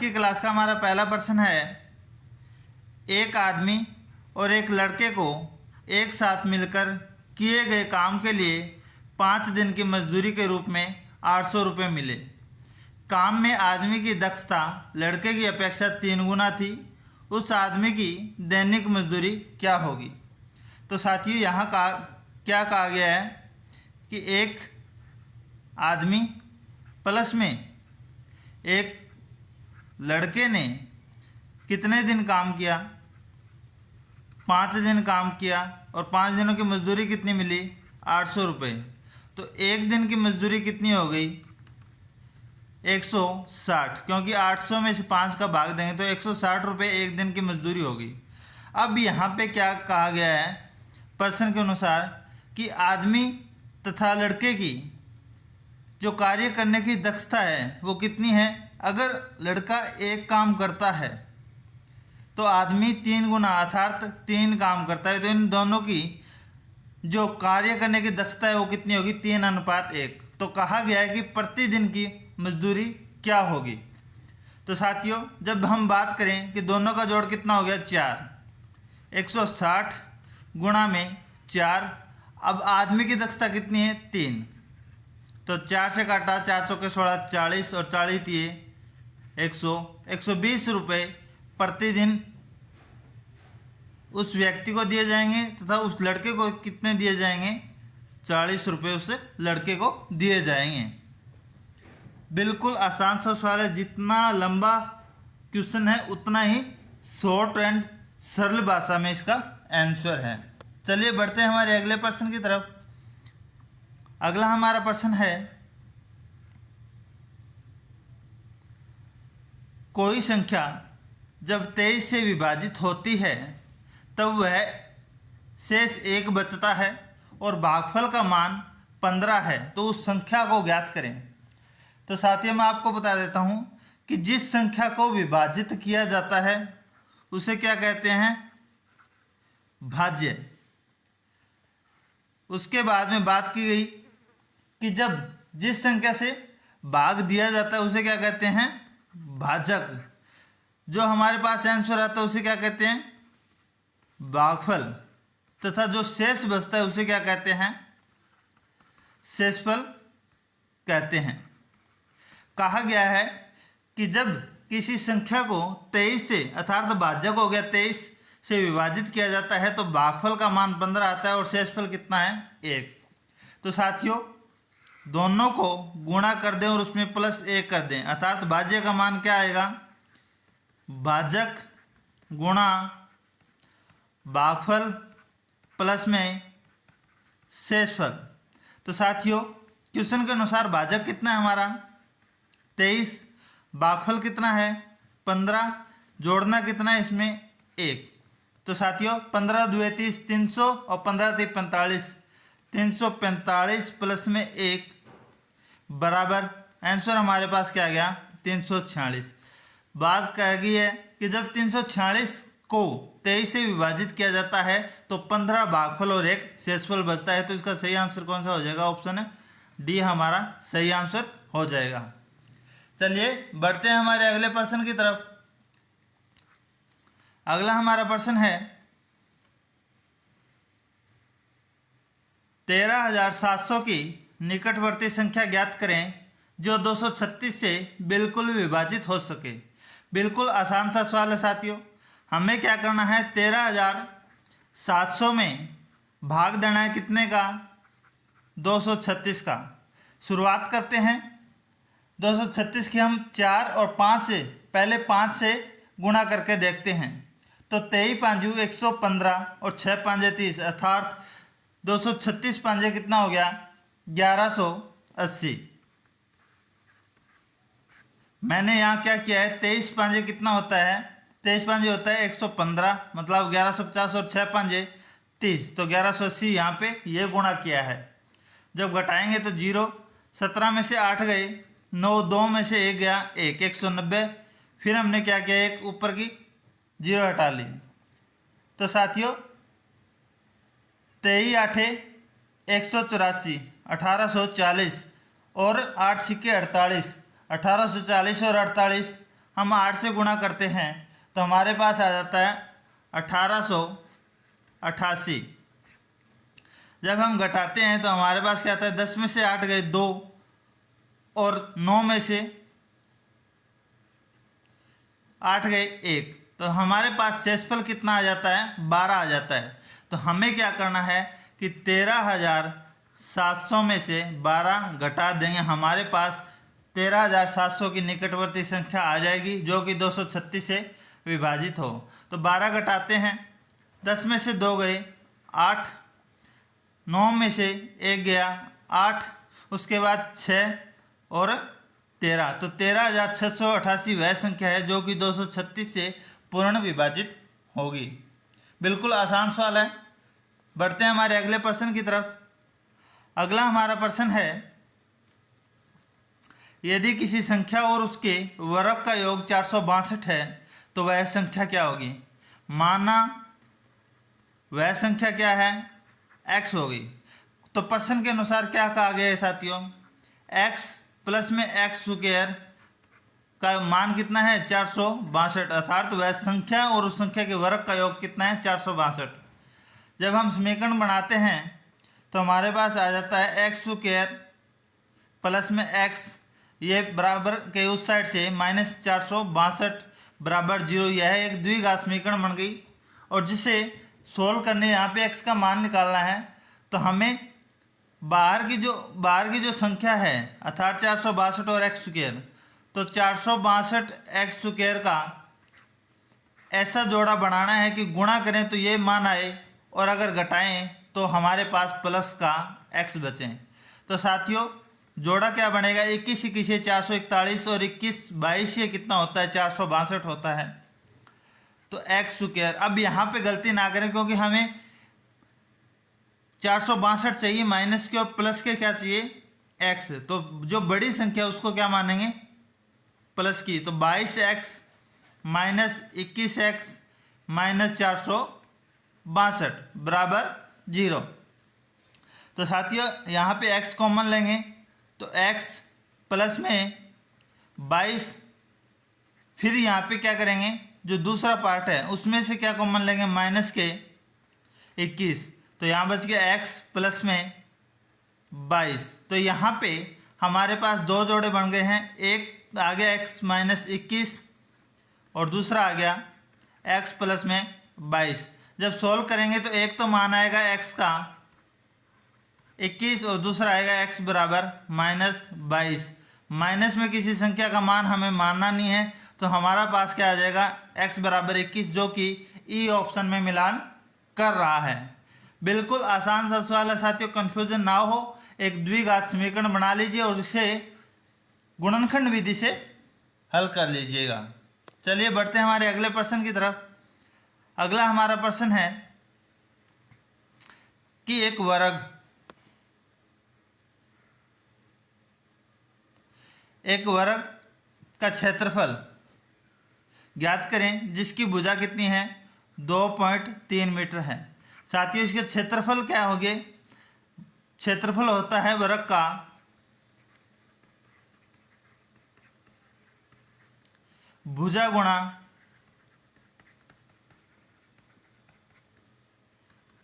की क्लास का हमारा पहला प्रश्न है, एक आदमी और एक लड़के को एक साथ मिलकर किए गए काम के लिए 5 दिन की मजदूरी के रूप में 800 रुपये मिले। काम में आदमी की दक्षता लड़के की अपेक्षा 3 गुना थी। उस आदमी की दैनिक मजदूरी क्या होगी? तो साथियों यहाँ क्या कहा गया है कि एक आदमी प्लस में एक लड़के ने कितने दिन काम किया? 5 दिन काम किया और 5 दिनों की मजदूरी कितनी मिली? 800 रुपये। तो एक दिन की मजदूरी कितनी हो गई? 160, क्योंकि 800 में से 5 का भाग देंगे तो 160 रुपये एक दिन की मजदूरी होगी। अब यहाँ पे क्या कहा गया है प्रश्न के अनुसार कि आदमी तथा लड़के की जो कार्य करने की दक्षता है वो कितनी है? अगर लड़का एक काम करता है तो आदमी 3 गुना अर्थात 3 काम करता है, तो इन दोनों की जो कार्य करने की दक्षता है वो कितनी होगी? 3:1। तो कहा गया है कि प्रतिदिन की मजदूरी क्या होगी? तो साथियों जब हम बात करें कि दोनों का जोड़ कितना हो गया? 4। 160 गुणा में 4। अब आदमी की दक्षता कितनी है? 3। तो 4 से काटा, 4 चौके 16, 40 और 40 दिए 120 रुपये प्रतिदिन उस व्यक्ति को दिए जाएंगे तथा उस लड़के को कितने दिए जाएंगे? 40 रुपये उस लड़के को दिए जाएंगे। बिल्कुल आसान सा सवाल है। जितना लंबा क्वेश्चन है उतना ही शॉर्ट एंड सरल भाषा में इसका आंसर है। चलिए बढ़ते हैं हमारे अगले प्रश्न की तरफ। अगला हमारा प्रश्न है, कोई संख्या जब 23 से विभाजित होती है तब वह शेष 1 बचता है और भागफल का मान 15 है, तो उस संख्या को ज्ञात करें। तो साथियों मैं आपको बता देता हूं कि जिस संख्या को विभाजित किया जाता है उसे क्या कहते हैं? भाज्य। उसके बाद में बात की गई कि जब जिस संख्या से भाग दिया जाता है उसे क्या कहते हैं? भाजक। जो हमारे पास आंसर आता है उसे क्या कहते हैं? भागफल। तथा जो शेष बचता है उसे क्या कहते हैं? शेषफल कहते हैं। कहा गया है कि जब किसी संख्या को 23 से अर्थात भाजक हो गया 23 से विभाजित किया जाता है तो भागफल का मान 15 आता है और शेषफल कितना है? 1। तो साथियों दोनों को गुणा कर दें और उसमें +1 कर दें, अर्थात भाज्य का मान क्या आएगा? भाजक गुणा भागफल प्लस में शेषफल। तो साथियों क्वेश्चन के अनुसार भाजक कितना है हमारा? 23। भागफल कितना है? 15। जोड़ना कितना है इसमें? 1। तो साथियों 15 दूए 30, 300 और 15 3 45, 345 प्लस में 1 बराबर आंसर हमारे पास क्या आ गया? 346। बात कह गई है कि जब 346 को 23 से विभाजित किया जाता है तो 15 भागफल और 1 शेषफल बचता है। तो इसका सही आंसर कौन सा हो जाएगा? ऑप्शन डी हमारा सही आंसर हो जाएगा। चलिए बढ़ते हैं हमारे अगले प्रश्न की तरफ। अगला हमारा प्रश्न है, 13,700 की निकटवर्ती संख्या ज्ञात करें जो 236 से बिल्कुल विभाजित हो सके। बिल्कुल आसान सा सवाल है साथियों। हमें क्या करना है? 13,700 में भाग देना है कितने का? 236 का। शुरुआत करते हैं। 236 की हम 4 और 5 से पहले 5 से गुणा करके देखते हैं। तो 23 पांजू 115 और 6 पांजे 30 अर्थात 236 पांजे कितना हो गया? 1180। मैंने यहाँ क्या किया है? 23 पांजे कितना होता है? 23 पांजे होता है 115, मतलब 1150 और 6 पांजे 30, तो 1180 यहाँ पे ये गुणा किया है। जब घटाएंगे तो 0, 17 में से 8 गए, 9 2 में से 1 गया 1, 190। फिर हमने क्या किया? एक ऊपर की 0 हटा ली। तो साथियों 23 8 184, 1840 और 8 सिक्के 48, 1840 और 48 हम 8 से गुणा करते हैं तो हमारे पास आ जाता है 1888। जब हम घटाते हैं तो हमारे पास क्या आता है, 10 में से 8 गए 2 और 9 में से 8 गए 1, तो हमारे पास शेषफल कितना आ जाता है, 12 आ जाता है। तो हमें क्या करना है कि 13,700 में से 12 घटा देंगे, हमारे पास 13,700 की निकटवर्ती संख्या आ जाएगी जो कि 236 से विभाजित हो। तो 12 घटाते हैं, 10 में से 2 गए 8, 9 में से 1 गया 8, उसके बाद 6 और 13, तो 13,688 वह संख्या है जो कि 236 से पूर्ण विभाजित होगी। बिल्कुल आसान सवाल है। बढ़ते हैं हमारे अगले प्रश्न की तरफ। अगला हमारा प्रश्न है, यदि किसी संख्या और उसके वर्ग का योग 462 है तो वह संख्या क्या होगी। माना वह संख्या क्या है, x होगी। तो प्रश्न के अनुसार क्या कहा गया है साथियों, x प्लस में x स्क्वायर का मान कितना है, 462, अर्थात वह संख्या और उस संख्या के वर्ग का योग कितना है, 462। जब हम समीकरण बनाते हैं तो हमारे पास आ जाता है x स्क्वायर प्लस में x, ये बराबर के उस साइड से माइनस 462 बराबर 0। यह एक द्विघात समीकरण बन गई और जिसे सोल्व करने यहाँ पे x का मान निकालना है तो हमें बाहर की जो संख्या है अर्थात 462 और x स्क्वायर, तो 462 x स्क्वायर का ऐसा जोड़ा बनाना है कि गुणा करें तो ये मान आए और अगर घटाएं तो हमारे पास प्लस का x बचे। तो साथियों जोड़ा क्या बनेगा, 21 21 441 और 21 22 ये कितना होता है, 462 होता है। तो x स्क्वायर, अब यहाँ पे गलती ना करें क्योंकि हमें 462 चाहिए माइनस के और प्लस के क्या चाहिए, x। तो जो बड़ी संख्या उसको क्या मानेंगे, प्लस की। तो 22x माइनस 21x माइनस 462 बराबर 0। तो साथियों यहाँ पे x कॉमन लेंगे तो x प्लस में 22, फिर यहाँ पे क्या करेंगे, जो दूसरा पार्ट है उसमें से क्या कॉमन लेंगे, माइनस के 21, तो यहाँ बच गया x प्लस में 22। तो यहाँ पे हमारे पास दो जोड़े बन गए हैं, एक आ गया x माइनस 21 और दूसरा आ गया x प्लस में 22। जब सोल्व करेंगे तो एक तो मान आएगा x का 21 और दूसरा आएगा x बराबर माइनस 22। माइनस में किसी संख्या का मान हमें मानना नहीं है तो हमारा पास क्या आ जाएगा, x बराबर 21, जो कि ई ऑप्शन में मिलान कर रहा है। बिल्कुल आसान सा सवाल है साथियों, कन्फ्यूजन ना हो। एक द्विघात समीकरण बना लीजिए और इसे गुणनखंड विधि से हल कर लीजिएगा। चलिए बढ़ते हैं हमारे अगले प्रश्न की तरफ। अगला हमारा प्रश्न है कि एक वर्ग का क्षेत्रफल ज्ञात करें जिसकी भुजा कितनी है, 2.3 मीटर है। साथियों इसके क्षेत्रफल क्या होंगे, क्षेत्रफल होता है वर्ग का भुजा गुणा,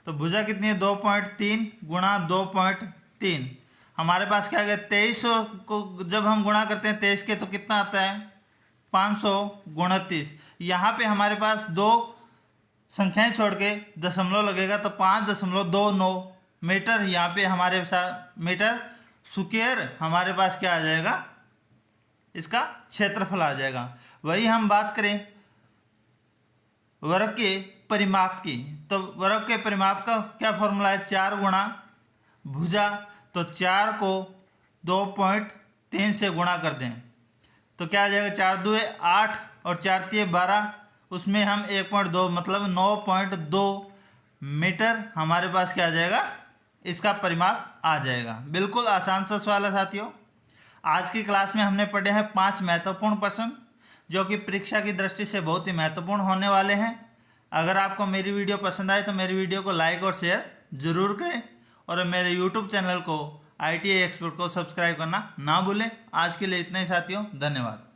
तो भुजा कितनी है, 2.3 गुणा 2.3। हमारे पास क्या है, 23 को जब हम गुणा करते हैं 23 के तो कितना आता है, 529। यहाँ पे हमारे पास दो संख्याएं छोड़ के दशमलव लगेगा तो 5.29 मीटर यहाँ पे हमारे साथ मीटर स्क्वायर हमारे पास क्या आ जाएगा, इसका क्षेत्रफल आ जाएगा। वही हम बात करें वर्ग के परिमाप की, तो वर्ग के परिमाप का क्या फॉर्मूला है, 4 गुणा भुजा, तो 4 को 2.3 से गुणा कर दें तो क्या आ जाएगा, 4 2 8 और 4 3 12, उसमें हम 1.2 मतलब 9.2 मीटर हमारे पास क्या आ जाएगा, इसका परिमाप आ जाएगा। बिल्कुल आसान सा सवाल है साथियों। आज की क्लास में हमने पढ़े हैं 5 महत्वपूर्ण प्रश्न जो कि परीक्षा की दृष्टि से बहुत ही महत्वपूर्ण होने वाले हैं। अगर आपको मेरी वीडियो पसंद आए तो मेरी वीडियो को लाइक और शेयर ज़रूर करें और मेरे यूट्यूब चैनल को ITI एक्सपर्ट को सब्सक्राइब करना ना भूलें। आज के लिए इतना ही साथियों, धन्यवाद।